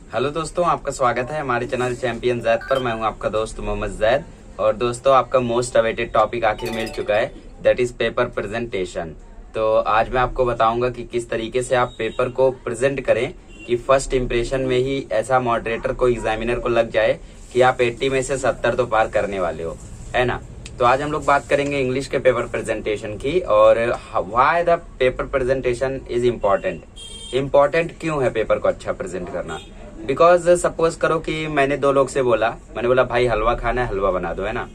Hello दोस्तों, आपका स्वागत है हमारे चैनल चैंपियन जैद पर। मैं हूं आपका दोस्त मोहम्मद जैद। और दोस्तों, आपका मोस्ट अवेटेड टॉपिक आखिर मिल चुका है, दैट इज पेपर प्रेजेंटेशन। तो आज मैं आपको बताऊंगा कि किस तरीके से आप पेपर को प्रेजेंट करें कि फर्स्ट इम्प्रेशन में ही ऐसा मॉडरेटर को, एग्जामिनर को लग जाए कि आप 80 में से 70 तो पार करने वाले हो, है ना। तो आज हम लोग बात करेंगे इंग्लिश के पेपर प्रेजेंटेशन की, और why the paper presentation is important क्यों है पेपर को अच्छा प्रेजेंट करना। बिकॉज सपोज करो कि मैंने दो लोग से बोला, मैंने बोला भाई हलवा खाना है, हलवा बना दो, है ना।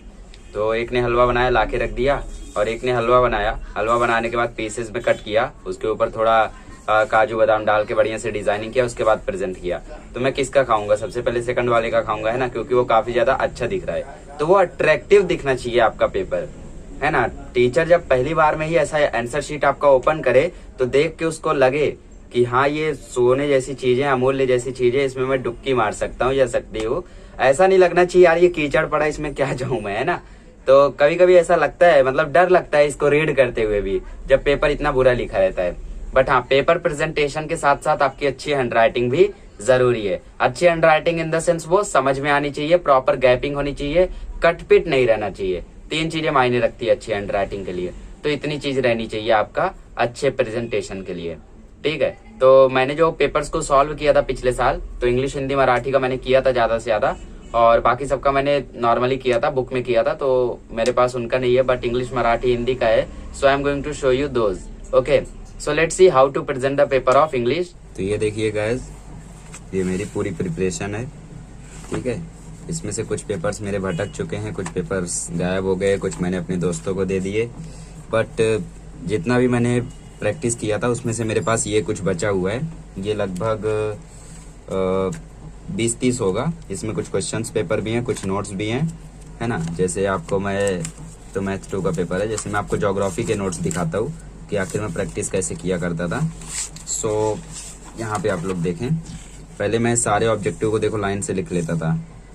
तो एक ने हलवा बनाया, लाके रख दिया, और एक ने हलवा बनाया। हलवा बनाने के बाद पीसेस में कट किया, उसके ऊपर थोड़ा काजू बादाम डाल के बढ़िया से डिजाइनिंग किया, उसके बाद प्रेजेंट किया। तो मैं किसका खाऊंगा? सबसे पहले सेकंड वाले का खाऊंगा, है ना, क्योंकि वो काफी ज्यादा अच्छा दिख रहा है। तो वो अट्रैक्टिव दिखना चाहिए आपका पेपर, है ना। टीचर जब पहली बार में ही ऐसा आंसर शीट आपका ओपन करे तो देख के उसको लगे कि हाँ, ये सोने जैसी चीजें, अमूल्य जैसी चीजें, इसमें मैं डुबकी मार सकता हूँ या सकती हूँ। ऐसा नहीं लगना चाहिए यार ये कीचड़ पड़ा, इसमें क्या जाऊं मैं, है ना। तो कभी कभी ऐसा लगता है, मतलब डर लगता है इसको रीड करते हुए भी, जब पेपर इतना बुरा लिखा रहता है। बट हाँ, पेपर प्रेजेंटेशन के साथ साथ आपकी अच्छी हैंडराइटिंग भी जरूरी है। अच्छी हैंडराइटिंग इन द सेंस वो समझ में आनी चाहिए, प्रॉपर गैपिंग होनी चाहिए, कटपिट नहीं रहना चाहिए। 3 चीजें मायने रखती है अच्छी हैंडराइटिंग के लिए। तो इतनी चीज रहनी चाहिए आपका अच्छे प्रेजेंटेशन के लिए, ठीक है। तो मैंने जो पेपर्स को सॉल्व किया था पिछले साल, तो इंग्लिश, हिंदी, मराठी का मैंने किया था ज्यादा से ज्यादा, और बाकी सबका मैंने नॉर्मली किया था, बुक में किया था। तो मेरे पास उनका नहीं है, बट इंग्लिश, मराठी, हिंदी का है। So I am going to show you those. Okay, so let's see how to present the paper of English. तो ये देखिए गाइस, ये मेरी पूरी प्रिपरेशन है, ठीक है। इसमें से कुछ पेपर्स मेरे भटक चुके हैं, कुछ पेपर्स गायब हो गए, कुछ मैंने अपने दोस्तों को दे दिए। बट जितना भी मैंने प्रैक्टिस किया था उसमें से मेरे पास ये कुछ बचा हुआ है। ये लगभग 20-30 होगा। इसमें कुछ क्वेश्चंस पेपर भी हैं, कुछ नोट्स भी हैं, है ना। जैसे आपको मैं, तो मैथ 2 का पेपर है, जैसे मैं आपको ज्योग्राफी के नोट्स दिखाता हूँ कि आखिर मैं प्रैक्टिस कैसे किया करता था। सो यहाँ पे आप लोग देखें, पहले मैं सारे ऑब्जेक्टिव को देखो लाइन से लिख लेता था,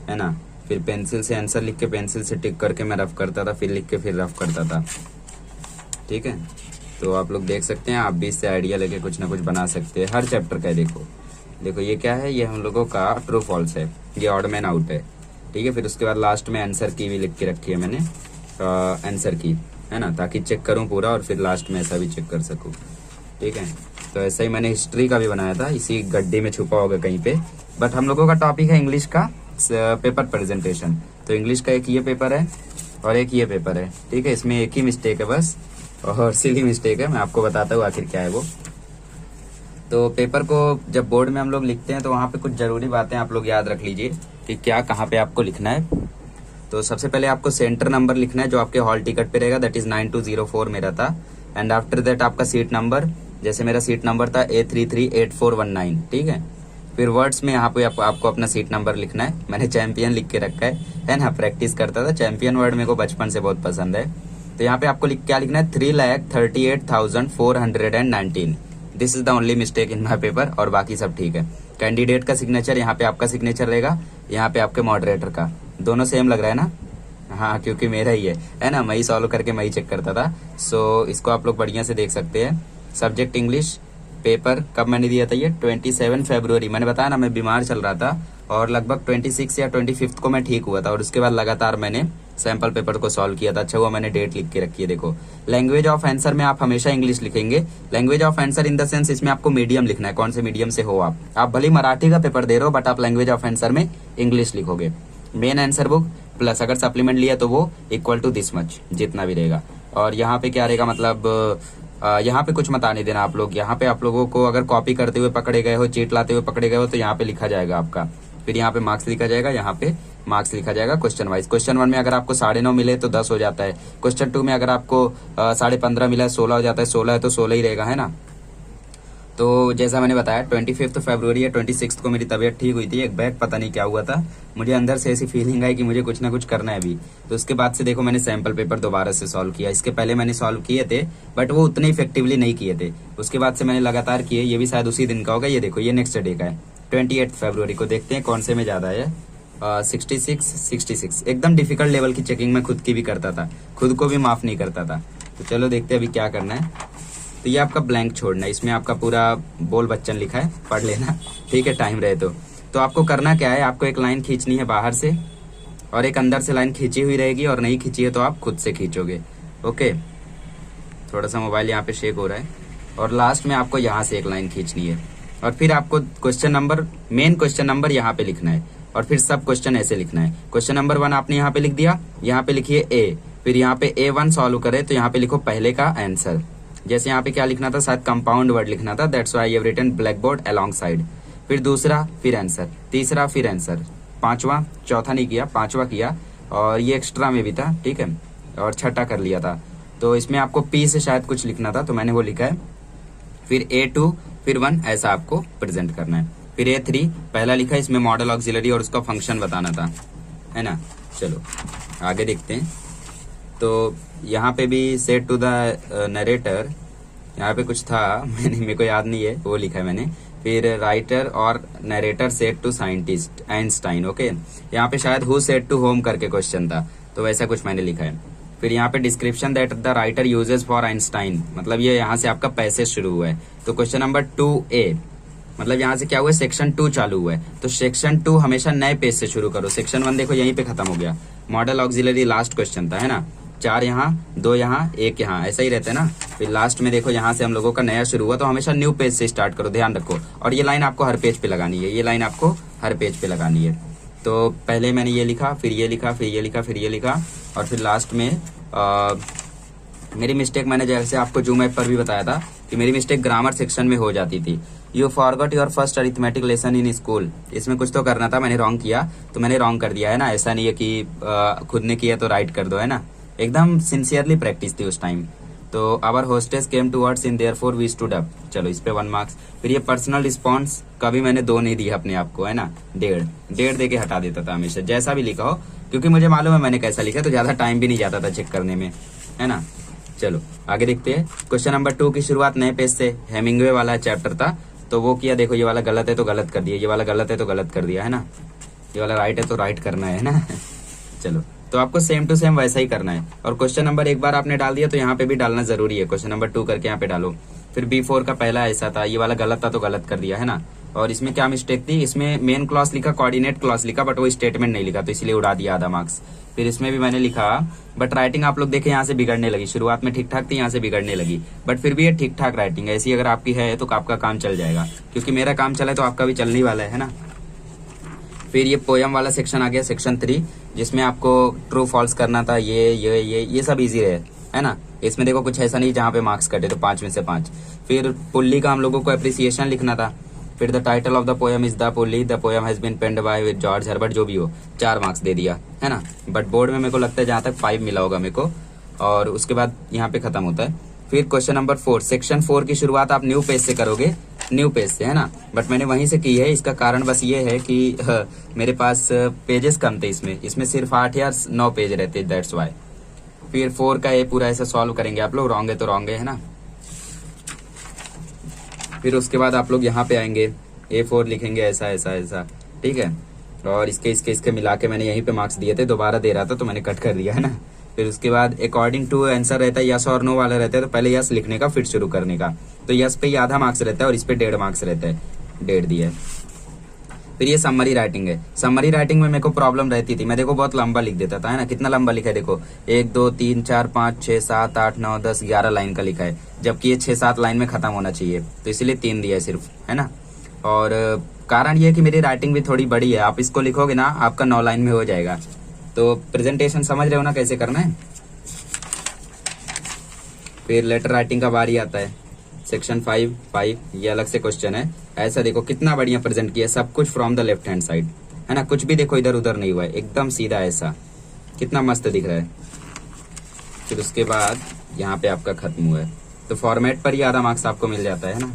है ना। फिर पेंसिल से आंसर लिख के पेंसिल से टिक करके मैं रफ करता था, फिर लिख के फिर रफ करता था, ठीक है। तो आप लोग देख सकते हैं, आप भी इससे आइडिया लेके कुछ ना कुछ बना सकते हैं। हर चैप्टर का है, देखो ये क्या है, ये हम लोगों का ट्रू फॉल्स है, ये ऑड मैन आउट है, ठीक है। फिर उसके बाद लास्ट में आंसर की भी लिख के रखी है मैंने, आंसर की, है ना, ताकि चेक करूं पूरा और फिर लास्ट में ऐसा भी चेक कर सकूं, ठीक है। तो ऐसा ही मैंने हिस्ट्री का भी बनाया था, इसी गड्ढे में छुपा होगा कहीं पे। बट हम लोगों का टॉपिक है इंग्लिश का पेपर प्रेजेंटेशन। तो इंग्लिश का एक ये पेपर है और एक ये पेपर है, ठीक है। इसमें एक ही मिस्टेक है बस, और सिली मिस्टेक है, मैं आपको बताता हूँ आखिर क्या है वो। तो पेपर को जब बोर्ड में हम लोग लिखते हैं तो वहाँ पे कुछ जरूरी बातें आप लोग याद रख लीजिए कि क्या कहाँ पे आपको लिखना है। तो सबसे पहले आपको सेंटर नंबर लिखना है जो आपके हॉल टिकट पे रहेगा, दैट इज 9204 मेरा था। एंड आफ्टर दैट आपका सीट नंबर, जैसे मेरा सीट नंबर था A338419, ठीक है। फिर वर्ड्स में यहाँ पे आपको अपना सीट नंबर लिखना है। मैंने चैंपियन लिख के रखा है ना, प्रैक्टिस करता था। चैंपियन वर्ड मेरे को बचपन से बहुत पसंद है। तो यहाँ पे आपको क्या लिखना है, 3,38,419। This is the only mistake in my paper, और बाकी सब ठीक है। कैंडिडेट का सिग्नेचर, यहाँ पे आपका सिग्नेचर रहेगा, यहाँ पे आपके मॉडरेटर का। दोनों सेम लग रहा है ना? हाँ, क्योंकि मेरा ही है ना, मैं ही सॉल्व करके मैं ही चेक करता था। सो इसको आप लोग बढ़िया से देख सकते हैं। सब्जेक्ट इंग्लिश, पेपर कब मैंने दिया था, ये 27 फरवरी। मैंने बताया ना, मैं बीमार चल रहा था, और लगभग 26 या 25 को मैं ठीक हुआ था, और उसके बाद लगातार मैंने सैंपल पेपर को सॉल्व किया था। अच्छा हुआ मैंने डेट लिख के रखी है, देखो। लैंग्वेज ऑफ आंसर में आप हमेशा इंग्लिश लिखेंगे। Language of answer in the sense, इसमें आपको मीडियम लिखना है, कौन से मीडियम से हो आप भले मराठी का पेपर दे रहे हो, बट आप लैंग्वेज ऑफ आंसर में इंग्लिश लिखोगे। मेन आंसर बुक प्लस अगर सप्लीमेंट लिया तो वो इक्वल टू दिस मच, जितना भी रहेगा। और यहाँ पे क्या रहेगा, मतलब यहाँ पे कुछ मत आने देना आप लोग। यहाँ पे आप लोगों को अगर कॉपी करते हुए पकड़े गए हो, चीट लाते हुए पकड़े गए हो, तो यहाँ पे लिखा जाएगा आपका। फिर यहाँ पे मार्क्स लिखा जाएगा, यहाँ पे मार्क्स लिखा जाएगा क्वेश्चन वाइज। क्वेश्चन 1 में अगर आपको 9.5 मिले तो 10 हो जाता है। क्वेश्चन 2 में अगर आपको 15.5 मिला है, 16 हो जाता है। 16 है तो 16 ही रहेगा, है ना। तो जैसा मैंने बताया, 25 फरवरी या 26 को मेरी तबीयत ठीक हुई थी। एक बैग पता नहीं क्या हुआ था, मुझे अंदर से ऐसी फीलिंग आई कि मुझे कुछ ना कुछ करना है अभी। तो उसके बाद से देखो मैंने सैंपल पेपर दोबारा से सॉल्व किया। इसके पहले मैंने सॉल्व किए थे, बट वो उतने इफेक्टिवली नहीं किए थे। उसके बाद से मैंने लगातार किए। ये भी शायद उसी दिन का होगा। ये देखो, ये नेक्स्ट डे का है, 28 फरवरी को। देखते हैं कौन से में ज्यादा है। 66 एकदम डिफिकल्ट लेवल की चेकिंग मैं खुद की भी करता था, खुद को भी माफ नहीं करता था। तो चलो देखते हैं अभी क्या करना है। तो ये आपका ब्लैंक छोड़ना है, इसमें आपका पूरा बोल बच्चन लिखा है, पढ़ लेना, ठीक है, टाइम रहे तो। तो आपको करना क्या है, आपको एक लाइन खींचनी है बाहर से और एक अंदर से लाइन खींची हुई रहेगी, और नहीं खींची है तो आप खुद से खींचोगे। ओके, थोड़ा सा मोबाइल यहाँ पे शेक हो रहा है। और लास्ट में आपको यहाँ से एक लाइन खींचनी है, और फिर आपको question number, main question number यहाँ पे लिखना है, और फिर सब क्वेश्चन ऐसे लिखना है। क्वेश्चन नंबर 1 आपने यहाँ पे लिख दिया, यहाँ पे लिखिए ए, फिर यहाँ पे A1 सॉल्व करे तो यहाँ पे लिखो पहले का आंसर। जैसे यहाँ पे क्या लिखना था, शायद कंपाउंड वर्ड लिखना था, that's why I have written blackboard alongside. फिर दूसरा, फिर आंसर, तीसरा, फिर आंसर, पांचवा, चौथा नहीं किया, पांचवा किया, और ये एक्स्ट्रा में भी था, ठीक है, और छठा कर लिया था। तो इसमें आपको P से शायद कुछ लिखना था, तो मैंने वो लिखा है। फिर A2, फिर 1, ऐसा आपको प्रेजेंट करना है। फिर A3 पहला लिखा है, इसमें मॉडल ऑक्सिलरी और उसका फंक्शन बताना था, है ना। चलो आगे देखते हैं। तो यहाँ पे भी सेट टू द नरेटर, यहाँ पे कुछ था मेरे को याद नहीं है, वो लिखा है मैंने। फिर राइटर और narrator set to scientist Einstein. Okay, यहाँ पे शायद हु सेट टू होम करके क्वेश्चन था, तो वैसा कुछ मैंने लिखा है। फिर यहाँ पे description that the writer uses for Einstein, मतलब ये यहाँ से आपका पैसेज शुरू हुआ है। तो क्वेश्चन नंबर 2A, मतलब यहाँ से क्या हुआ है, सेक्शन 2 चालू हुआ है, तो सेक्शन 2 हमेशा नए पेज से शुरू करो। सेक्शन 1 देखो यहीं पे खत्म हो गया, मॉडल ऑक्सिलरी लास्ट क्वेश्चन था, है ना। 4 यहाँ, 2 यहाँ, 1 यहाँ, ऐसा ही रहता है ना। फिर लास्ट में देखो यहाँ से हम लोगों का नया शुरू हुआ, तो हमेशा न्यू पेज से स्टार्ट करो, ध्यान रखो। और ये लाइन आपको हर पेज पे लगानी है, ये लाइन आपको हर पेज पे लगानी है। तो पहले मैंने ये लिखा, फिर ये लिखा, फिर ये लिखा, फिर ये लिखा, और फिर लास्ट में मेरी मिस्टेक, मैंने जैसे आपको जूम ऐप पर भी बताया था कि मेरी मिस्टेक ग्रामर सेक्शन में हो जाती थी। You forgot your first arithmetic lesson in school, इसमें कुछ तो करना था, मैंने रॉन्ग किया, तो मैंने रॉन्ग कर दिया, है ना। ऐसा नहीं है कि खुद ने किया तो राइट कर दो, है ना। एकदम सिंसियरली प्रैक्टिस थी उस टाइम। तो our hostess came towards in therefore we stood up, चलो इस पे 1 मार्क्स। फिर ये पर्सनल रिस्पॉन्स कभी मैंने 2 नहीं दिया अपने आप को, है ना, 1.5 दे के हटा देता था हमेशा, जैसा भी लिखा हो, क्योंकि मुझे मालूम है मैंने कैसा लिखा, तो ज्यादा टाइम भी नहीं जाता था चेक करने में, है ना। चलो आगे देखते हैं। क्वेश्चन नंबर 2 की शुरुआत नए पेज से, हेमिंग्वे वाला चैप्टर था, तो वो किया, देखो ये वाला गलत है तो गलत कर दिया, ये वाला गलत है तो गलत कर दिया, है ना। ये वाला राइट है तो राइट करना है ना। चलो, तो आपको सेम टू सेम वैसा ही करना है। और क्वेश्चन नंबर एक बार आपने डाल दिया तो यहाँ पे भी डालना जरूरी है, क्वेश्चन नंबर 2 करके यहाँ पे डालो। फिर B4 का पहला ऐसा था, ये वाला गलत था तो गलत कर दिया, है ना। और इसमें क्या मिस्टेक थी, इसमें मेन क्लॉज लिखा, कोऑर्डिनेट क्लॉज लिखा, बट वो स्टेटमेंट नहीं लिखा, तो इसलिए उड़ा दिया आधा मार्क्स। फिर इसमें भी मैंने लिखा, बट राइटिंग आप लोग देखे यहाँ से बिगड़ने लगी, शुरुआत में ठीक ठाक थी, यहाँ से बिगड़ने लगी, बट फिर भी ये ठीक ठाक राइटिंग है। ऐसी अगर आपकी है तो आपका काम चल जाएगा, क्योंकि मेरा काम चला है तो आपका भी चलने वाला है ना। फिर ये पोयम वाला सेक्शन आ गया, सेक्शन 3, जिसमें आपको ट्रू फॉल्स करना था, ये सब इजी है ना। इसमें देखो कुछ ऐसा नहीं जहाँ पे मार्क्स कटे, तो 5 में से 5। फिर पुल्ली का हम लोगों को अप्रिसिएशन लिखना था। फिर the title of the poem is the pulley, the poem has been penned by George Herbert, जो भी हो, 4 मार्क्स दे दिया, है ना। बट बोर्ड में मेरे को लगता है जहाँ तक 5 मिला होगा मेरे को, और उसके बाद यहाँ पे खत्म होता है। फिर क्वेश्चन नंबर 4, सेक्शन 4 की शुरुआत आप न्यू पेज से करोगे, न्यू पेज से, है ना। बट मैंने वहीं से की है, इसका कारण बस ये है कि मेरे पास पेजेस कम थे, इसमें सिर्फ 8 या 9 पेज रहते, दैट्स वाई। फिर 4 का ये पूरा ऐसा सॉल्व करेंगे आप लोग, रॉन्ग है तो रॉन्ग है ना। फिर उसके बाद आप लोग यहाँ पे आएंगे, A4 लिखेंगे ऐसा ऐसा ऐसा, ठीक है। और इसके मिला के मैंने यहीं पे मार्क्स दिए थे, दोबारा दे रहा था तो मैंने कट कर दिया, है ना। फिर उसके बाद अकॉर्डिंग टू आंसर रहता है, यस और नो वाला रहता है, तो पहले यस लिखने का फिर शुरू करने का। तो यस पे ही आधा मार्क्स रहता है और इस पे 1.5 मार्क्स रहता है, 1.5 दिया है। फिर ये समरी राइटिंग है, समरी राइटिंग में मेरे को प्रॉब्लम रहती थी, मैं देखो बहुत लंबा लिख देता था, है ना। कितना लंबा लिखा है देखो, 1 2 3 4 5 6 7 8 9 10 11 लाइन का लिखा है, जबकि ये 6-7 लाइन में खत्म होना चाहिए, तो इसलिए 3 दिया है सिर्फ, है ना। और कारण ये है कि मेरी राइटिंग भी थोड़ी बड़ी है, आप इसको लिखोगे ना आपका 9 लाइन में हो जाएगा। तो प्रेजेंटेशन समझ रहे हो ना कैसे करना है। फिर लेटर राइटिंग का बारी आता है, सेक्शन 5, ये अलग से क्वेश्चन है। ऐसा देखो कितना बढ़िया प्रेजेंट किया, सब कुछ from the left hand side, है ना, कुछ भी देखो इधर उधर नहीं हुआ है, एकदम सीधा ऐसा, कितना मस्त दिख रहा है। फिर उसके बाद यहाँ पे आपका खत्म हुआ है, तो फॉर्मेट पर ही आधा मार्क्स आपको मिल जाता है ना।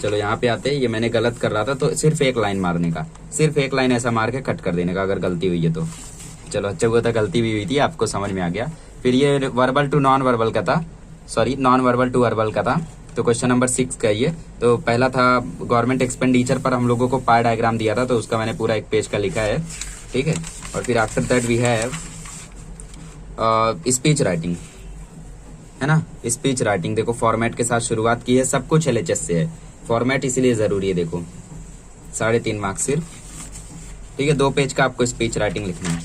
चलो यहाँ पे आते हैं, ये मैंने गलत कर रहा था, तो सिर्फ 1 लाइन मारने का, सिर्फ 1 लाइन ऐसा मार के कट कर देने का अगर गलती हुई है तो। चलो अच्छा हुआ था गलती भी हुई थी, आपको समझ में आ गया। फिर ये वर्बल टू नॉन वर्बल का था, sorry non verbal to verbal का था, तो क्वेश्चन नंबर 6 का ये। तो पहला था गवर्नमेंट एक्सपेंडिचर पर हम लोगों को पाई डायग्राम दिया था, तो उसका मैंने पूरा 1 पेज का लिखा है, ठीक है। और फिर after that we have speech writing, है ना। स्पीच राइटिंग देखो फॉर्मेट के साथ शुरुआत की है, सब कुछ LHS से है, फॉर्मेट इसलिए जरूरी है। देखो 3.5 मार्क्स सिर्फ। ठीक है, 2 पेज का आपको स्पीच राइटिंग लिखना है।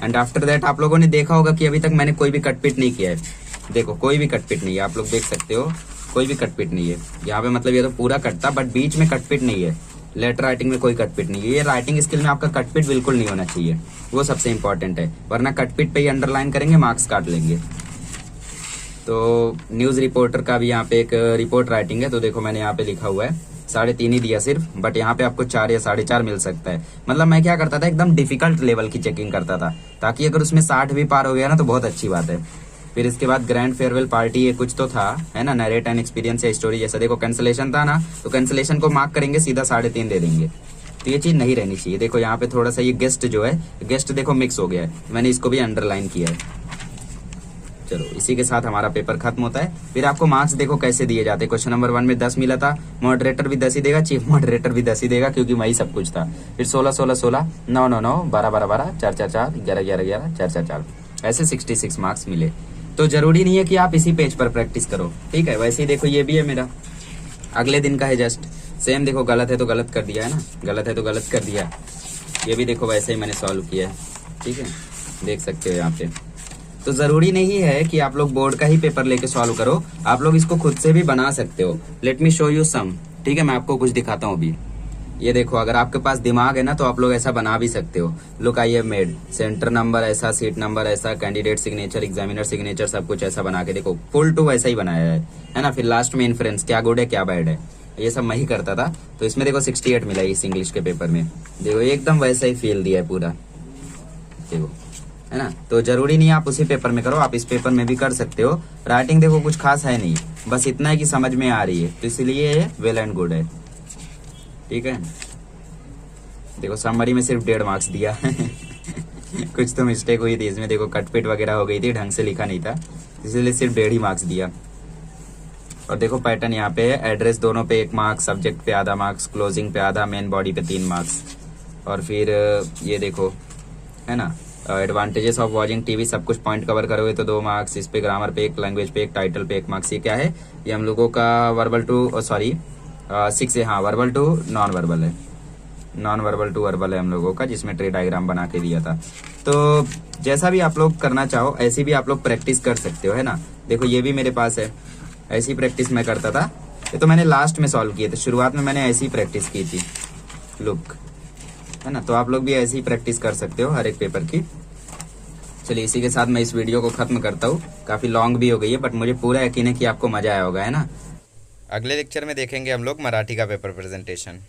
एंड आफ्टर दैट आप लोगों ने देखा होगा कि अभी तक मैंने कोई भी कटपिट नहीं किया है। देखो कोई भी कटपिट नहीं है, आप लोग देख सकते हो कोई भी कटपिट नहीं है यहाँ पे। मतलब ये तो पूरा कटता, बट बीच में कटपिट नहीं है। लेटर राइटिंग में कोई कटपिट नहीं है। ये राइटिंग स्किल में आपका कटपिट बिल्कुल नहीं होना चाहिए, वो सबसे इंपॉर्टेंट है, वरना कटपिट पे ही अंडरलाइन करेंगे, मार्क्स काट लेंगे। तो न्यूज रिपोर्टर का भी यहाँ पे एक रिपोर्ट राइटिंग है, तो देखो मैंने यहाँ पे लिखा हुआ है 3.5 ही दिया सिर्फ, बट यहाँ पे आपको 4 या 4.5 मिल सकता है। मतलब मैं क्या करता था, एकदम डिफिकल्ट लेवल की चेकिंग करता था, ताकि अगर उसमें 60 भी पार हो गया ना तो बहुत अच्छी बात है। फिर इसके बाद ग्रैंड फेयरवेल पार्टी, ये कुछ तो था, है ना, नरेट एंड एक्सपीरियंस या स्टोरी जैसा। देखो कैंसलेशन था ना, तो कैंसलेशन को मार्क करेंगे, सीधा 3.5 दे देंगे। तो ये चीज नहीं रहनी चाहिए। देखो यहाँ पे थोड़ा सा ये गेस्ट जो है, गेस्ट देखो मिक्स हो गया है, मैंने इसको भी अंडरलाइन किया है। चलो इसी के साथ हमारा पेपर खत्म होता है। फिर आपको मार्क्स देखो कैसे दिए जाते हैं। क्वेश्चन नंबर 1 में 10 मिला था, मॉडरेटर भी 10 ही देगा, चीफ मॉडरेटर भी 10 ही देगा, क्योंकि वही सब कुछ था। फिर 16 16 16 9 9 9 12 12 12 4 4 4 11 11 11 4 4 4 ऐसे 66 मार्क्स मिले। तो जरूरी नहीं है कि आप इसी पेज पर प्रैक्टिस करो, ठीक है। वैसे ही देखो ये भी है मेरा, अगले दिन का है जस्ट सेम। देखो गलत है तो गलत कर दिया है ना, गलत है तो गलत कर दिया। ये भी देखो वैसे ही मैंने सॉल्व किया है, ठीक है, देख सकते हो यहाँ पे। तो जरूरी नहीं है कि आप लोग बोर्ड का ही पेपर लेके सॉल्व करो, आप लोग इसको खुद से भी बना सकते हो। Let me show you some, ठीक है, मैं आपको कुछ दिखाता हूँ अभी। ये देखो, अगर आपके पास दिमाग है ना तो आप लोग ऐसा बना भी सकते हो। Look I have made centre number ऐसा, सीट नंबर ऐसा, कैंडिडेट सिग्नेचर, एग्जामिनर सिग्नेचर, सब कुछ ऐसा बना के देखो, फुल टू वैसा ही बनाया है ना। फिर लास्ट में इन्फ्रेंस, क्या गुड है क्या बैड है, ये सब मैं ही करता था। तो इसमें देखो 68 मिला इस इंग्लिश के पेपर में। देखो एकदम वैसा ही फील दिया है पूरा, देखो, है ना। तो जरूरी नहीं है आप उसी पेपर में करो, आप इस पेपर में भी कर सकते हो। राइटिंग देखो कुछ खास है नहीं, बस इतना है कि समझ में आ रही है, तो इसलिए वेल एंड गुड है, ठीक है। देखो समरी में सिर्फ 1.5 मार्क्स दिया कुछ तो मिस्टेक हुई थी इसमें, देखो कटपिट वगैरह हो गई थी, ढंग से लिखा नहीं था, इसलिए सिर्फ 1.5 ही मार्क्स दिया। और देखो पैटर्न यहाँ पे है, एड्रेस दोनों पे 1 मार्क्स, सब्जेक्ट पे आधा मार्क्स, क्लोजिंग पे आधा, मेन बॉडी पे 3 मार्क्स। और फिर ये देखो, है ना, एडवांटेजेस ऑफ वॉचिंग टीवी, सब कुछ पॉइंट कवर करोगे तो 2 मार्क्स, इस पे ग्रामर पे 1, लैंग्वेज पे 1, टाइटल पे 1 मार्क्स। ये क्या है, ये हम लोगों का वर्बल टू, सॉरी 6 है, हाँ वर्बल टू नॉन वर्बल है, नॉन वर्बल टू वर्बल है हम लोगों का, जिसमें ट्री डायग्राम बना के दिया था। तो जैसा भी आप लोग करना चाहो ऐसी भी आप लोग प्रैक्टिस कर सकते हो, है ना। देखो ये भी मेरे पास है, ऐसी प्रैक्टिस मैं करता था। ये तो मैंने लास्ट में सॉल्व किए थे, शुरुआत में मैंने ऐसी प्रैक्टिस की थी, लुक, है ना। तो आप लोग भी ऐसी ही प्रैक्टिस कर सकते हो हर एक पेपर की। चलिए इसी के साथ मैं इस वीडियो को खत्म करता हूँ, काफी लॉन्ग भी हो गई है, बट मुझे पूरा यकीन है कि आपको मजा आया होगा, है ना। अगले लेक्चर में देखेंगे हम लोग मराठी का पेपर प्रेजेंटेशन।